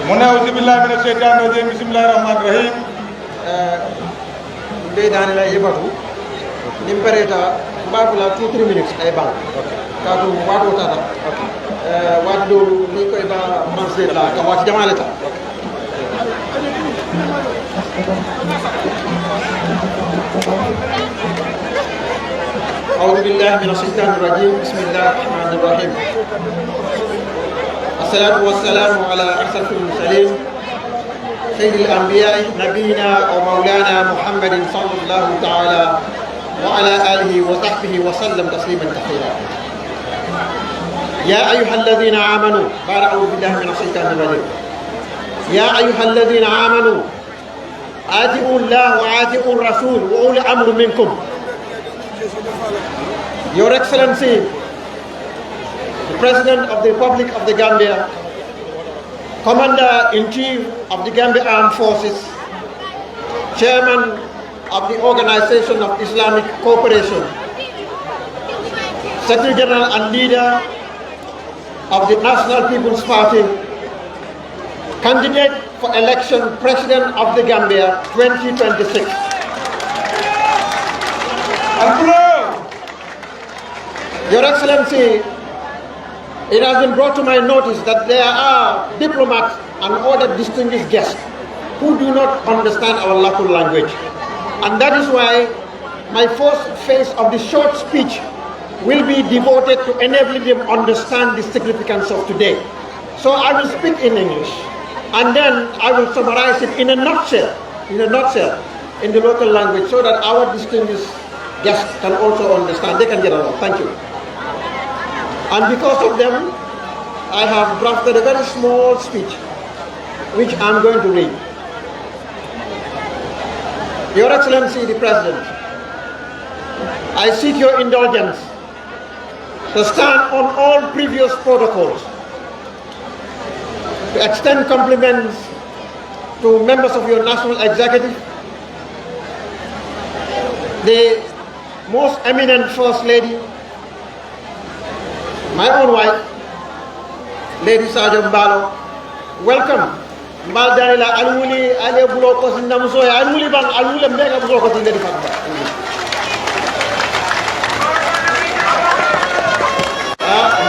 Muna uzubillah mina shaitan rajim bismillahirrahmanirrahim. Be dani la yebatu nimbareta mbafula 2-3 minutes ay bang kadu wadu tata wadu ni ko ba manse la ka wati jamalata أعوذ بالله من الشيطان الرجيم بسم الله الرحمن الرحيم الصلاة والسلام على أشرف المرسلين سيد الأنبياء نبينا ومولانا محمد صلى الله تعالى وعلى آله وصحبه وسلم تسليما كثيرا. يا أيها الذين آمنوا أعوذ بالله من الشيطان الرجيم. يا أيها الذين آمنوا آتوا الله وآتوا الرسول وأولي الأمر منكم. Your Excellency, the President of the Republic of the Gambia, Commander-in-Chief of the Gambia Armed Forces, Chairman of the Organization of Islamic Cooperation, Secretary General and Leader of the National People's Party, candidate for election President of the Gambia 2026. Your Excellency, it has been brought to my notice that there are diplomats and other distinguished guests who do not understand our local language. And that is why my first phase of the short speech will be devoted to enabling them understand the significance of today. So I will speak in English, and then I will summarize it in a nutshell, in the local language, so that our distinguished guests can also understand. They can get along. Thank you. And because of them, I have drafted a very small speech, which I'm going to read. Your Excellency, the President, I seek your indulgence to stand on all previous protocols, to extend compliments to members of your national executive, the most eminent First Lady, my own wife, Lady Sajo Mbalo. Welcome. Mbal Danila Almuli Ale Bulo Kosin Namusoya Almuli Bang Almuli Mega Bulo Kosin Lady Fatma.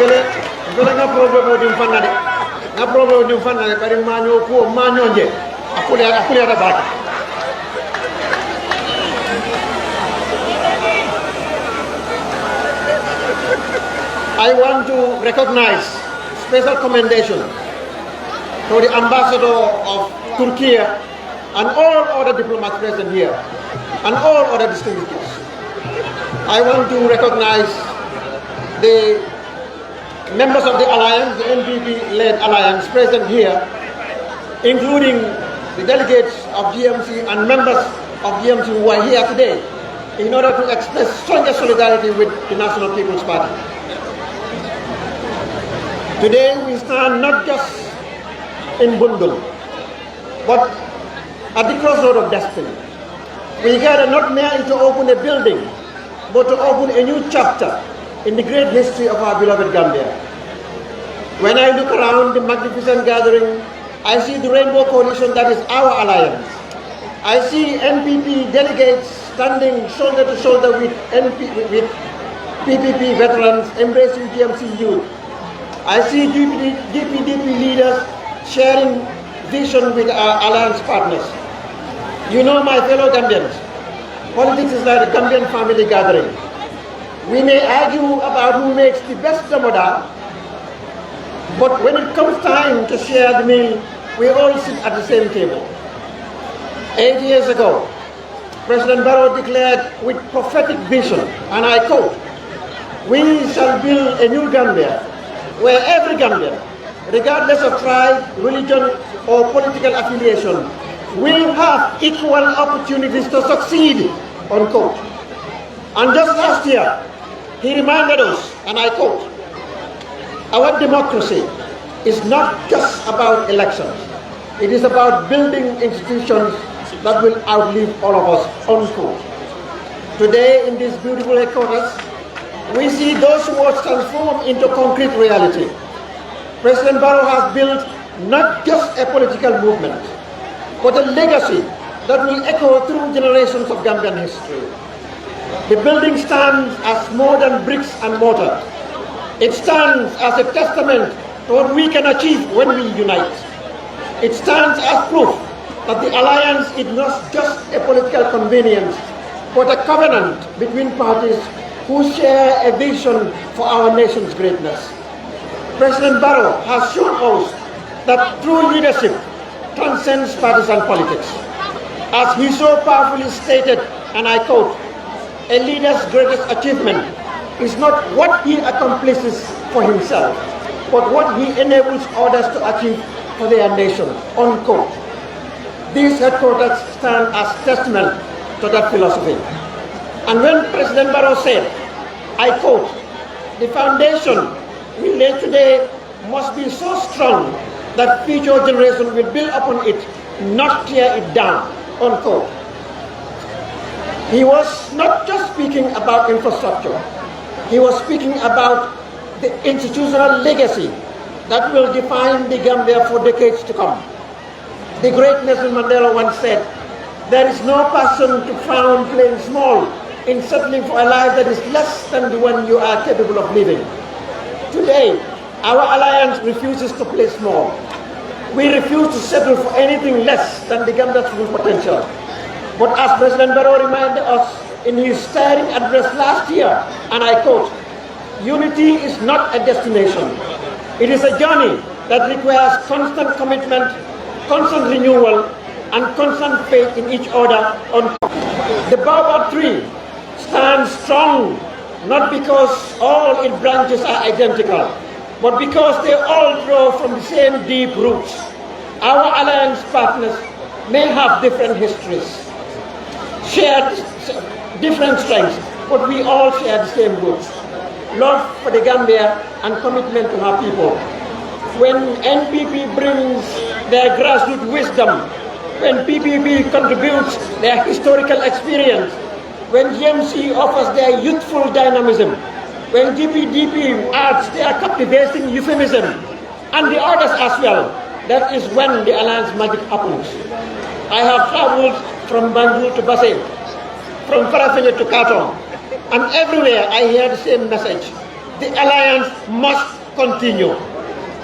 Gele nga problem di mfanna de. Nga problem di mfanna de bari manyo ko manyo nje. Akule ada bata. I want to recognize special commendation to the Ambassador of Turkey and all other diplomats present here and all other distinguished guests. I want to recognize the members of the alliance, the NPP-led alliance present here, including the delegates of GMC and members of GMC who are here today in order to express stronger solidarity with the National People's Party. Today we stand not just in Bundul, but at the crossroad of destiny. We gather not merely to open a building, but to open a new chapter in the great history of our beloved Gambia. When I look around the magnificent gathering, I see the Rainbow Coalition that is our alliance. I see NPP delegates standing shoulder to shoulder with PPP veterans embracing GMC youth. I see DPDP leaders sharing vision with our alliance partners. You know, my fellow Gambians, politics is like a Gambian family gathering. We may argue about who makes the best damoda, but when it comes time to share the meal, we all sit at the same table. 8 years ago, President Barrow declared with prophetic vision, and I quote, "We shall build a new Gambia, where every Gambian, regardless of tribe, religion, or political affiliation, will have equal opportunities to succeed," unquote. And just last year, he reminded us, and I quote, "Our democracy is not just about elections. It is about building institutions that will outlive all of us," unquote. Today, in this beautiful headquarters, we see those words transform into concrete reality. President Barrow has built not just a political movement, but a legacy that will echo through generations of Gambian history. The building stands as more than bricks and mortar. It stands as a testament to what we can achieve when we unite. It stands as proof that the alliance is not just a political convenience, but a covenant between parties who share a vision for our nation's greatness. President Barrow has shown us that true leadership transcends partisan politics. As he so powerfully stated, and I quote, "A leader's greatest achievement is not what he accomplishes for himself, but what he enables others to achieve for their nation," unquote. These headquarters stand as testament to that philosophy. And when President Barrow said, I quote, "The foundation we lay today must be so strong that future generations will build upon it, not tear it down," unquote. He was not just speaking about infrastructure. He was speaking about the institutional legacy that will define the Gambia for decades to come. The great Nelson Mandela once said, "There is no person to frown playing small in settling for a life that is less than the one you are capable of living." Today, our alliance refuses to play small. We refuse to settle for anything less than the Gambia's full potential. But as President Barrow reminded us in his stirring address last year, and I quote, "Unity is not a destination. It is a journey that requires constant commitment, constant renewal, and constant faith in each other." The baobab tree stands strong not because all its branches are identical, but because they all grow from the same deep roots. Our alliance partners may have different histories, share different strengths, but we all share the same roots: love for the Gambia and commitment to our people. When NPP brings their grassroots wisdom, when PPP contributes their historical experience, when GMC offers their youthful dynamism, when GPDP adds their captivating euphemism, and the others as well, that is when the alliance magic happens. I have traveled from Banjul to Basse, from Farafenni to Katong, and everywhere I hear the same message: the alliance must continue.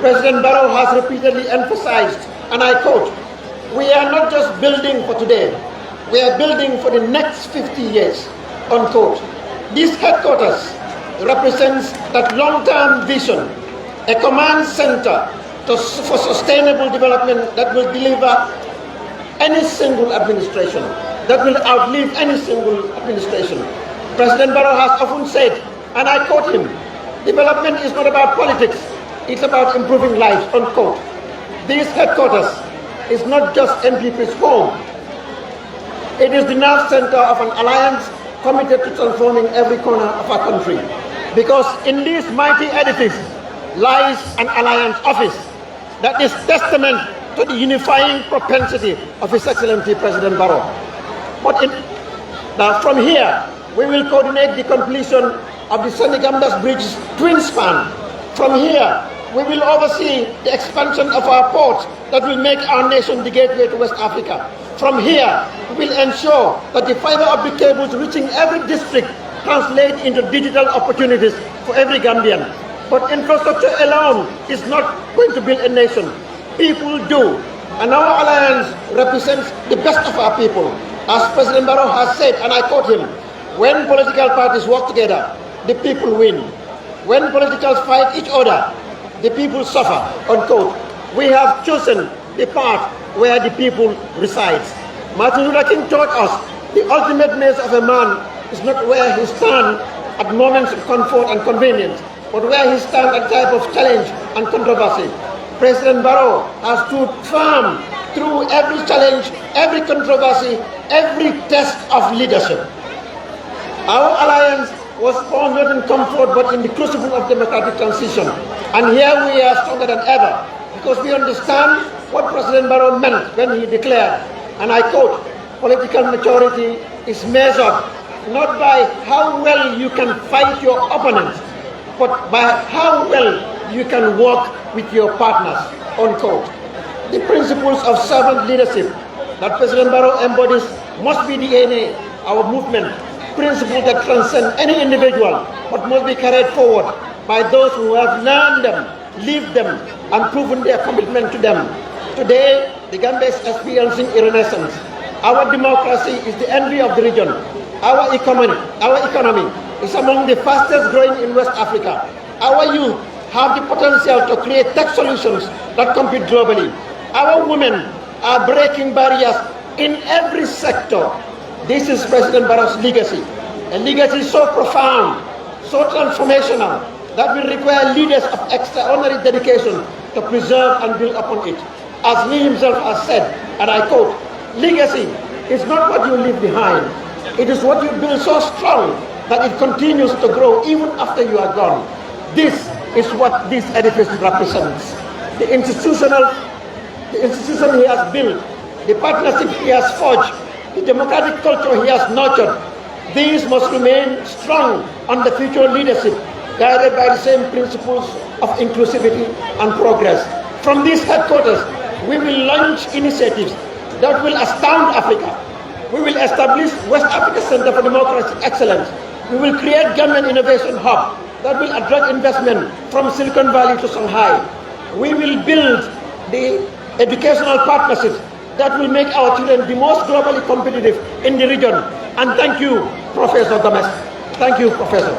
President Barrow has repeatedly emphasized, and I quote, "We are not just building for today, we are building for the next 50 years," unquote. This headquarters represents that long-term vision, a command center for sustainable development that will deliver any single administration, that will outlive any single administration. President Barrow has often said, and I quote him, "Development is not about politics, it's about improving lives," unquote. This headquarters is not just NPP's home. It is the nerve center of an alliance committed to transforming every corner of our country. Because in this mighty edifice lies an alliance office that is testament to the unifying propensity of His Excellency President Barrow. But from here, we will coordinate the completion of the Senegamdas Bridge's twin span. From here, we will oversee the expansion of our ports that will make our nation the gateway to West Africa. From here, we will ensure that the fiber optic cables reaching every district translate into digital opportunities for every Gambian. But infrastructure alone is not going to build a nation. People do. And our alliance represents the best of our people. As President Barrow has said, and I quote him, "When political parties work together, the people win. When politicals fight each other, the people suffer," unquote. We have chosen the path where the people reside. Martin Luther King taught us the ultimate measure of a man is not where he stands at moments of comfort and convenience, but where he stands at type of challenge and controversy. President Barrow has stood firm through every challenge, every controversy, every test of leadership. Our alliance was born not in comfort but in the crucible of democratic transition. And here we are stronger than ever because we understand what President Barrow meant when he declared, and I quote, "Political maturity is measured not by how well you can fight your opponents, but by how well you can work with your partners," unquote. The principles of servant leadership that President Barrow embodies must be the DNA, our movement, principles that transcend any individual, but must be carried forward by those who have learned them, lived them, and proven their commitment to them. Today, the Gambia is experiencing a renaissance. Our democracy is the envy of the region. Our economy is among the fastest growing in West Africa. Our youth have the potential to create tech solutions that compete globally. Our women are breaking barriers in every sector. This is President Barrow's legacy, a legacy so profound, so transformational, that will require leaders of extraordinary dedication to preserve and build upon it. As he himself has said, and I quote, "Legacy is not what you leave behind. It is what you build so strong that it continues to grow even after you are gone." This is what this edifice represents. The institution he has built, the partnership he has forged, the democratic culture he has nurtured, these must remain strong under future leadership, guided by the same principles of inclusivity and progress. From these headquarters, we will launch initiatives that will astound Africa. We will establish West Africa Center for Democracy Excellence. We will create Gambian Innovation Hub that will attract investment from Silicon Valley to Shanghai. We will build the educational partnerships that will make our children the most globally competitive in the region. And thank you, Professor Gomez. Thank you, Professor.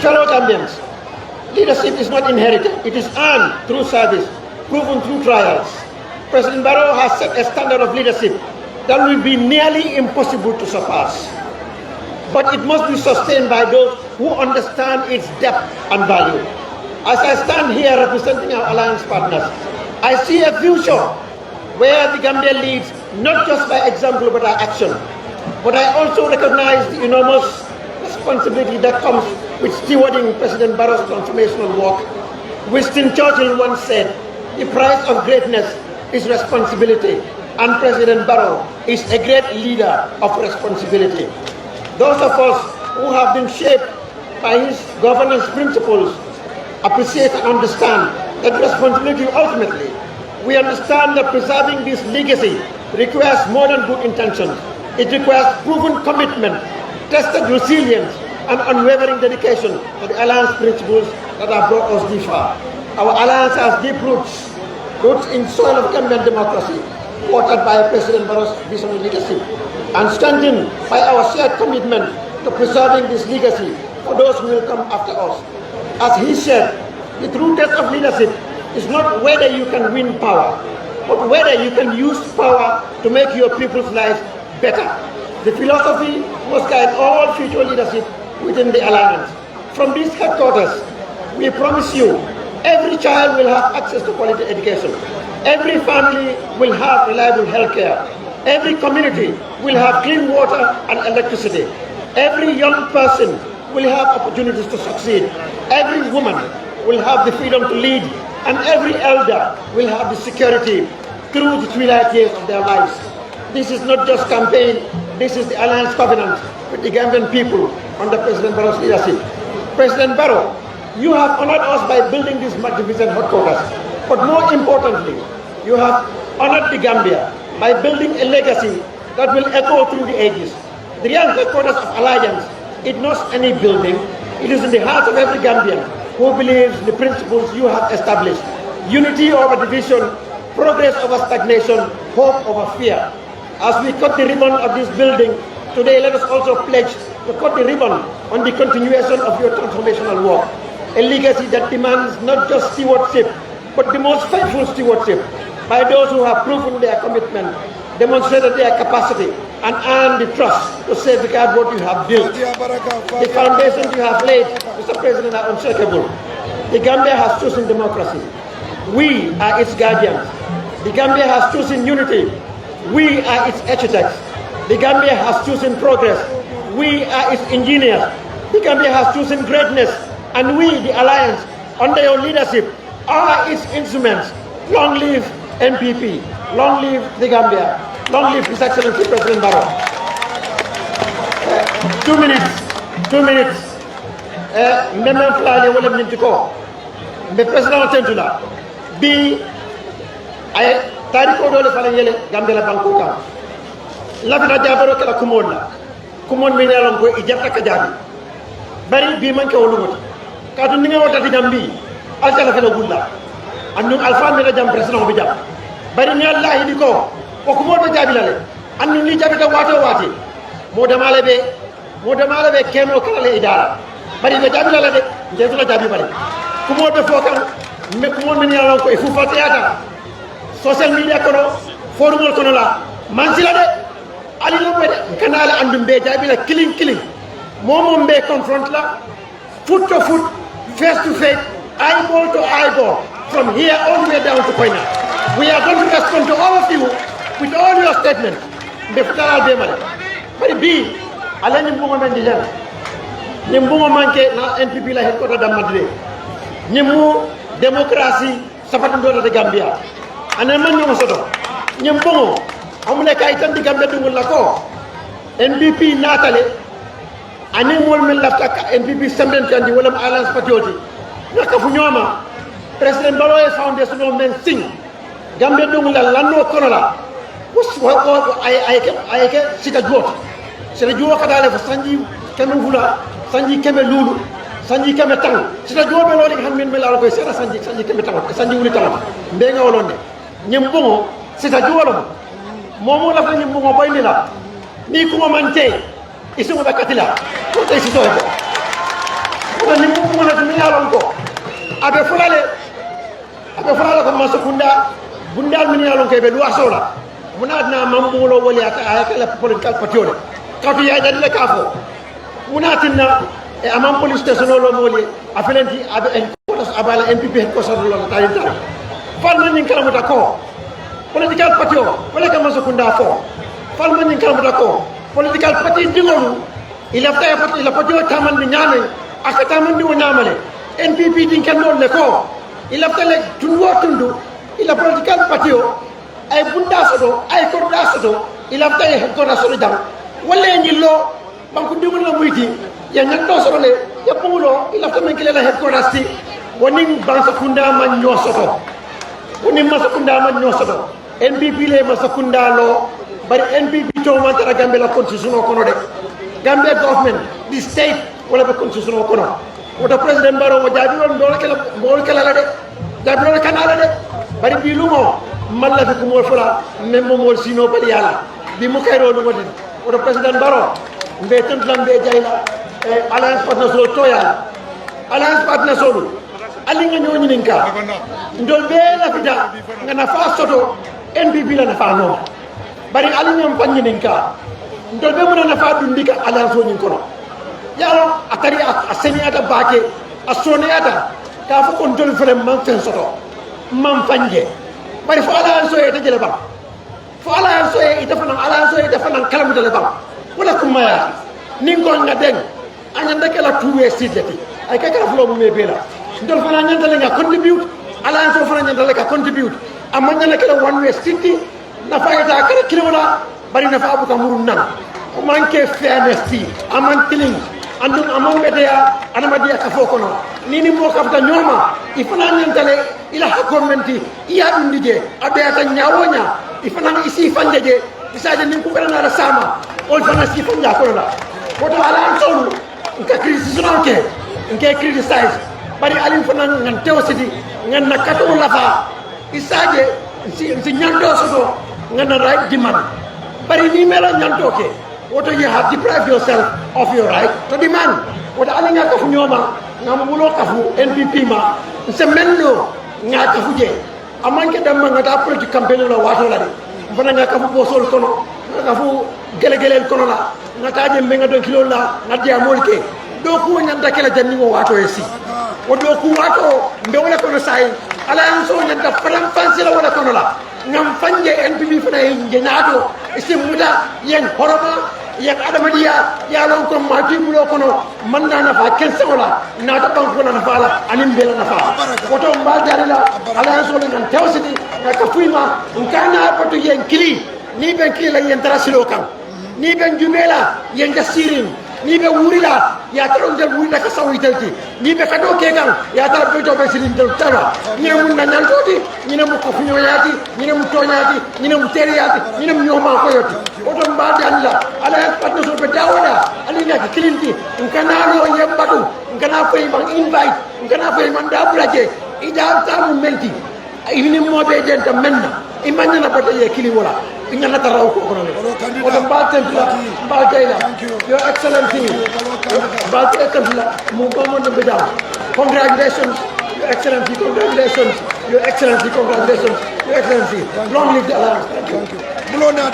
Fellow Gambians, leadership is not inherited. It is earned through service, proven through trials. President Barrow has set a standard of leadership that will be nearly impossible to surpass. But it must be sustained by those who understand its depth and value. As I stand here representing our alliance partners, I see a future where the Gambia leads not just by example but by action. But I also recognize the enormous responsibility that comes with stewarding President Barrow's transformational work. Winston Churchill once said, "The price of greatness is responsibility," and President Barrow is a great leader of responsibility. Those of us who have been shaped by his governance principles appreciate and understand that responsibility ultimately. We understand that preserving this legacy requires more than good intentions. It requires proven commitment, tested resilience, and unwavering dedication to the alliance principles that have brought us this far. Our alliance has deep roots in soil of Gambian democracy, watered by President Barrow's visionary leadership, and strengthened by our shared commitment to preserving this legacy for those who will come after us. As he said, the true test of leadership is not whether you can win power, but whether you can use power to make your people's lives better. The philosophy must guide all future leadership within the alliance. From these headquarters, we promise you, every child will have access to quality education. Every family will have reliable health care. Every community will have clean water and electricity. Every young person will have opportunities to succeed. Every woman will have the freedom to lead, and every elder will have the security through the twilight years of their lives. This is not just campaign, this is the alliance covenant with the Gambian people under President Barrow's leadership. President Barrow, you have honored us by building this magnificent headquarters, but more importantly, you have honored the Gambia by building a legacy that will echo through the ages. The real headquarters of Alliance is not any building, it is in the heart of every Gambian who believes the principles you have established. Unity over division, progress over stagnation, hope over fear. As we cut the ribbon of this building, today let us also pledge to cut the ribbon on the continuation of your transformational work. A legacy that demands not just stewardship, but the most faithful stewardship by those who have proven their commitment, demonstrated their capacity, and earned the trust to safeguard what you have built. The foundations you have laid, Mr. President, are unshakable. The Gambia has chosen democracy. We are its guardians. The Gambia has chosen unity. We are its architects. The Gambia has chosen progress. We are its engineers. The Gambia has chosen greatness. And we, the Alliance, under your leadership, are its instruments. Long live NPP. Long live the Gambia. Long live His Excellency President Barrow. 2 minutes. Member Flani will have mbe président tentula bi ay tari ko dole fala yele gambe la banko kam la fita jabaro kala kumon mi nelon ko i jarta ka jabi bari bi man ke wolugo ka to ninga wota di gambi alta la fela gulla annu alfa mi la jam président bi jam bari ni allah di ko o ko mo jabi la le annu ni jabi ta wato wati mo damale be keno kala le idara bari be jabi la de ndefu la jabi bari kumo be fokal me kumo mi nelon ko e fu fatiyata social media kono forumol kono la mansila de ali no be kanala andum be jabi la killing momo be confront la foot to foot face to face eyeball to eyeball from here all the way down to Koina. We are going to respond to all of you with all your statements be futala be male bari bi ala ni mbungo men di len ni mbungo manke na NPP la headquarter da Madrid ni mu démocratie sapatu ndo de Gambia ana man ñoo soto ñem bongo amule kay tan di gambe dungul la ko NPP natale ani mol men lafta ka NPP semben kandi wala alliance patriotique naka fu ñoma president Baloye foundation no men sing gambe dungul la lanno kono la ay ke sita jot sita jot ka dale fa sanji keme fula sanji keme lulu sanji keme tang sita jot be loli xam men mel ko sera sanji keme tang sanji wuli tang be nga wolonde ñem bongo sita juwolo momo la fa ñem bongo boyni la ni kuma mante isumo be katila ko tay sito ko ni mo na mi yalon ko abe fulale ko masukunda bundal mi yalon ko be luwaso la munadna mambulo wali ata ay la political patiole katu ya jadile kafo munatinna e amam police station lo moli afelenti abe en ko abala NPP ko so lo tayita falma nyin kalamuta ko political party o wala ka masukunda ko falma nyin kalamuta ko political party dingolu ila party o tamandi nyame aka tamandi o nyamale NPP din kan non le ko ila tele tundu ila political party o ay bunda sodo ay ko da sodo ila tay ko da sodo jam wala nyillo banku dingol la muyti ya nyando sodo le ya pungulo ila tamen kile la ko rasti woni bansakunda man nyosoto woni masakunda man nyosoto NPP le masakunda lo bari NPP to man tara gambe la constitution ko no de gambe government the state wala be constitution ko no wota president baro mo jabi won do kala la de jabi won kanala de bari bi lumo malla fi ko mo fula memmo mo sino bali yala bi mu kayro no wodi wota president baro mbe tan lambe jayla e alliance partner so to yala alliance partner so ali nga ñoo ñininka ndol be la fita nga na fa soto NPP la na fa no bari ali ñam pan ñininka ndol be mo na fa dundika alliance o ñin kono yalo atari a seniata baake a soniata ka fa kon dol fere man fen soto man fanje bari fo alliance o e te jele ba fo alliance o e ite fana kalamu de ba wala kuma ya ningo nga den anyanda kala tuwe sidati ay ka kala flo mo me bela ndol fana nyandale nga contribute alliance o fana nyandale ka contribute amanya na kala one way city na fayta kala kilona bari na fa abuka murun nan o manke fairness ti aman tiling andum amon media anamadia ka fokono nini mo kafta nyoma ifana nyandale ila hakomenti iya ndije abeta nyawonya ifana isi fanjeje bisaje nin ko na sama ol fana si fanja ko la woto alliance o nka criticism ke nke criticize bari alin fana ngan tewsidi ngan nakato lafa isaje si nyando soto ngan right demand bari ni mela nyando ke woto you have deprived yourself of your right to demand woto alin nga kafu nyoma ngam mulo kafu NPP ma se menno nga kafu je amanke damma nga ta politique campaign la wato la de fana nga kafu bosol kono nga kafu gele kono la nga taje menga don kilo la nga dia molke do ko nyanda kala janni mo wato esi o do ku wato mbe wala kono sai ala an so nyanda falam fansi la wala kono la ngam fanje NPP fana nge naato isi muda yen horoma yen adamadiya ya lon ko mati mulo kono manda na fa kense wala na ta banko na fa anim bela na fa woto mbal jarila ala an so ngam tewsidi ka fuima ngana pato yen kili ni ben kili la yen tarasilo kan ni ben jumela yen jasirin ni be wurila ya taron del wurila ka sawi telti ni be kado ke kan ya tar be to be silin del tara ni mun na nyal toti ni na mu ko funyo yati ni na mu to yati ni na mu tere yati ni na mu nyoma ko yoti oto mbade alla ala patno so be dawda ali na kilinti ngana lo yembatu ngana fay man invite ngana fay man da braje ida tamu menti ini mo be denta menna imanya na bata ye kili wala ingana taraw ko kono oto mbate mbate your excellency mbate tantla mo ko mo be daw congratulations your excellency congratulations your excellency congratulations your excellency long live the alliance. Below that